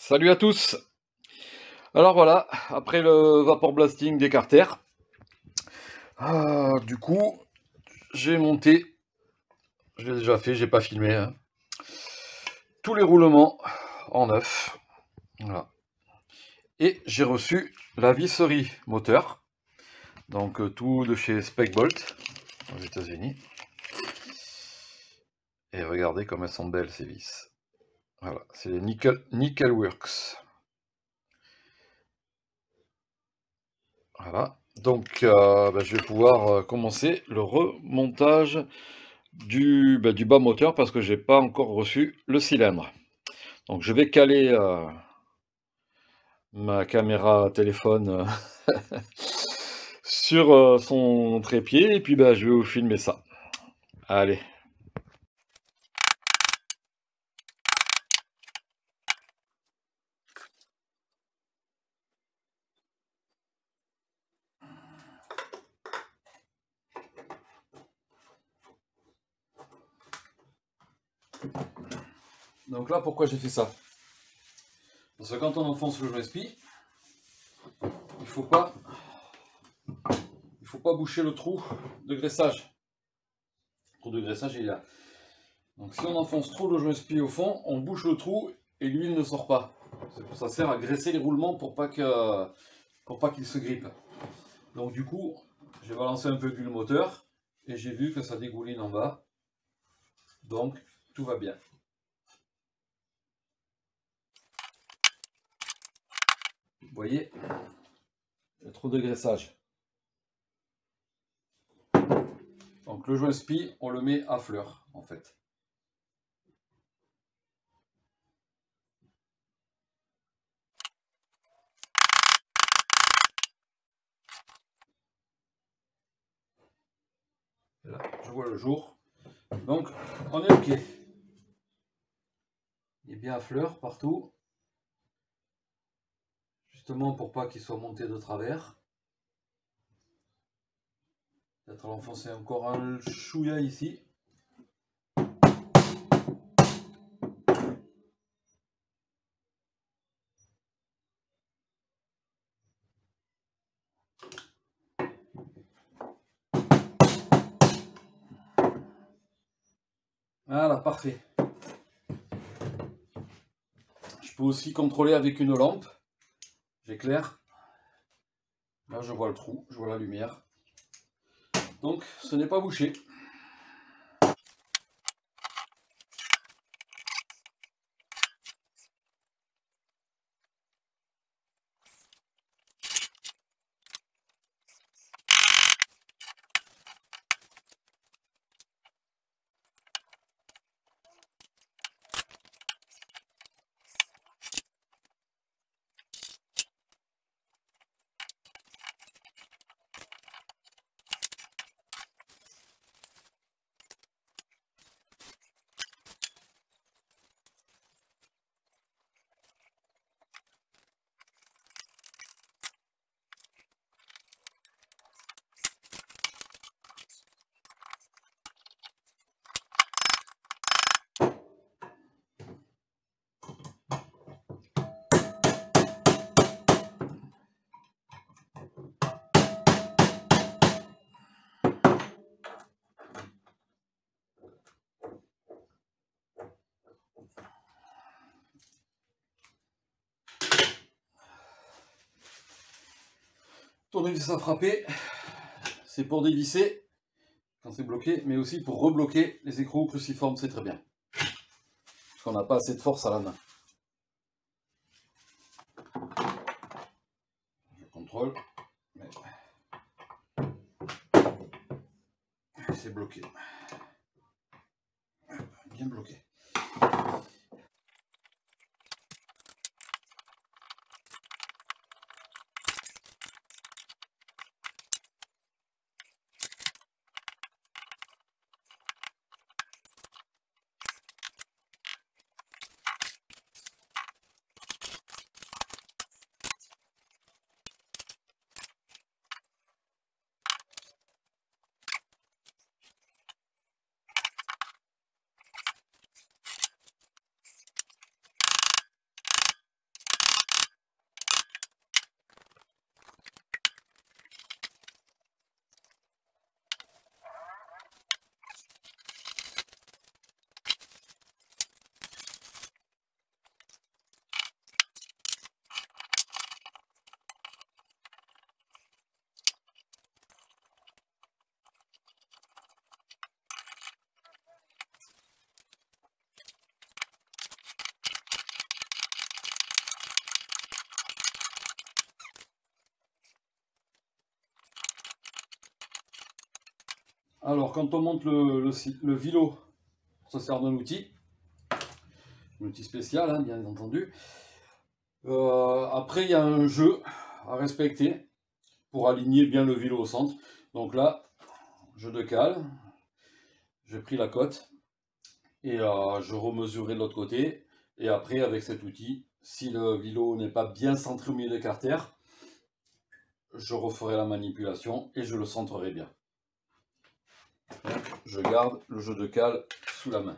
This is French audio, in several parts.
Salut à tous. Alors voilà, après le vapor blasting des carters, du coup, j'ai monté, je l'ai déjà fait, j'ai pas filmé, hein, tous les roulements en neuf. Voilà. Et j'ai reçu la visserie moteur, donc tout de chez Specbolt aux États-Unis. Et regardez comme elles sont belles ces vis. Voilà, c'est les Nickel Works. Voilà. Donc je vais pouvoir commencer le remontage du bas moteur parce que j'ai pas encore reçu le cylindre. Donc je vais caler ma caméra téléphone sur son trépied et puis je vais vous filmer ça. Allez. Donc là, pourquoi j'ai fait ça? Parce que quand on enfonce le joint SPI, il faut pas boucher le trou de graissage. Le trou de graissage il est là. Donc si on enfonce trop le joint SPI au fond, on bouche le trou et l'huile ne sort pas. Ça sert à graisser les roulements pour pas qu'ils se grippent. Donc du coup, j'ai balancé un peu d'huile moteur et j'ai vu que ça dégouline en bas. Donc tout va bien. Vous voyez, il y a trop de graissage. Donc le joint SPI, on le met à fleur en fait. Et là, je vois le jour. Donc on est OK. Il est bien à fleur partout. Justement pour pas qu'il soit monté de travers. Peut-être l'enfoncer encore un chouïa ici. Voilà, parfait. Je peux aussi contrôler avec une lampe. J'éclaire. Là, je vois le trou, je vois la lumière. Donc, ce n'est pas bouché. Tournevis à frapper, c'est pour dévisser quand c'est bloqué, mais aussi pour rebloquer les écrous cruciformes, c'est très bien. Parce qu'on n'a pas assez de force à la main. Je contrôle, mais c'est bloqué. Bien bloqué. Alors, quand on monte le vilo, on se sert d'un outil. Un outil spécial, hein, bien entendu. Après, il y a un jeu à respecter pour aligner bien le vilo au centre. Donc là, jeu de cale. J'ai pris la cote et je remesurerai de l'autre côté. Et après, avec cet outil, si le vilo n'est pas bien centré au milieu des carters, je referai la manipulation et je le centrerai bien. Donc, je garde le jeu de cale sous la main.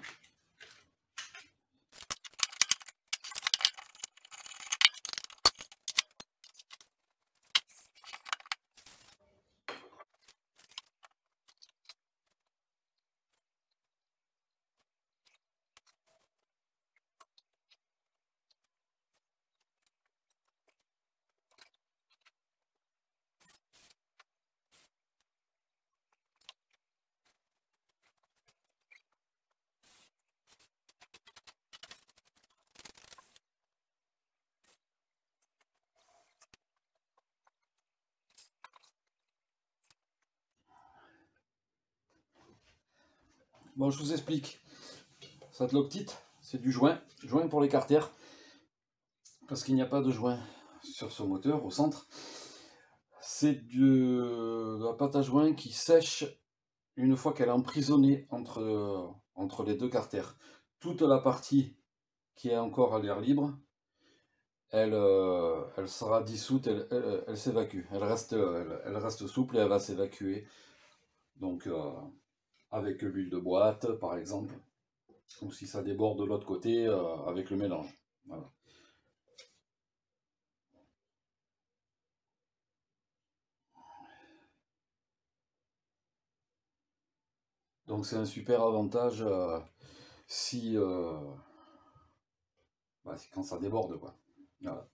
Bon, je vous explique. Cette Loctite, c'est du joint pour les carters, parce qu'il n'y a pas de joint sur ce moteur au centre. C'est de la pâte à joint qui sèche une fois qu'elle est emprisonnée entre les deux carters. Toute la partie qui est encore à l'air libre, elle sera dissoute, elle s'évacue. Elle reste souple et elle va s'évacuer. Donc, avec l'huile de boîte, par exemple, ou si ça déborde de l'autre côté, avec le mélange. Voilà. Donc c'est un super avantage si, quand ça déborde, quoi. Voilà.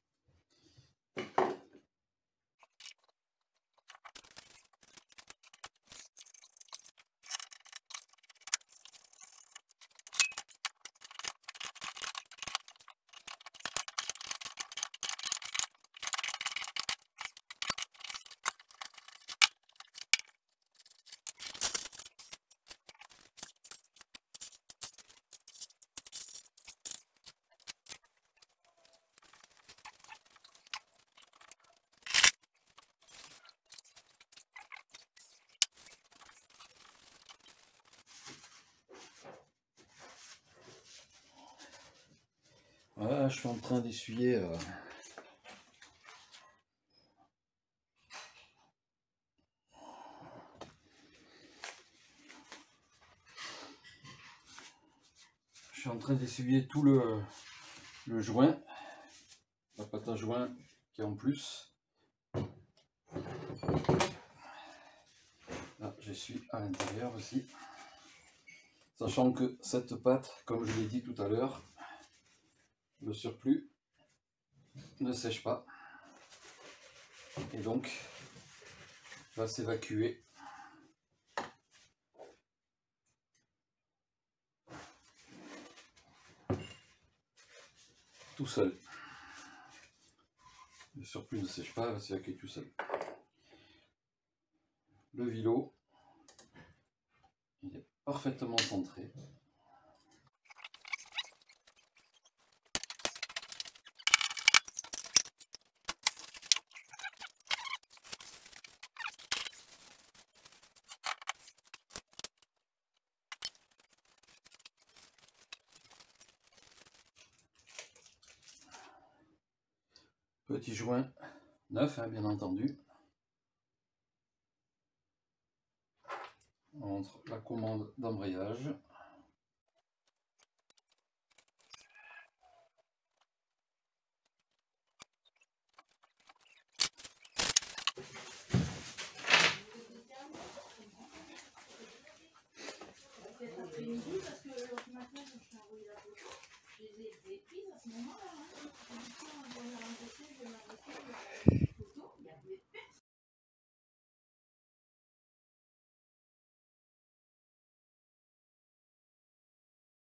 Voilà, je suis en train d'essuyer tout le joint, la pâte à joint qui est en plus. Là, j'essuie à l'intérieur aussi. Sachant que cette pâte, comme je l'ai dit tout à l'heure, le surplus ne sèche pas. Et donc, va s'évacuer tout seul. Le surplus ne sèche pas, il va s'évacuer tout seul. Le vilo, il est parfaitement centré. Petit joint neuf, hein, bien entendu. Entre la commande d'embrayage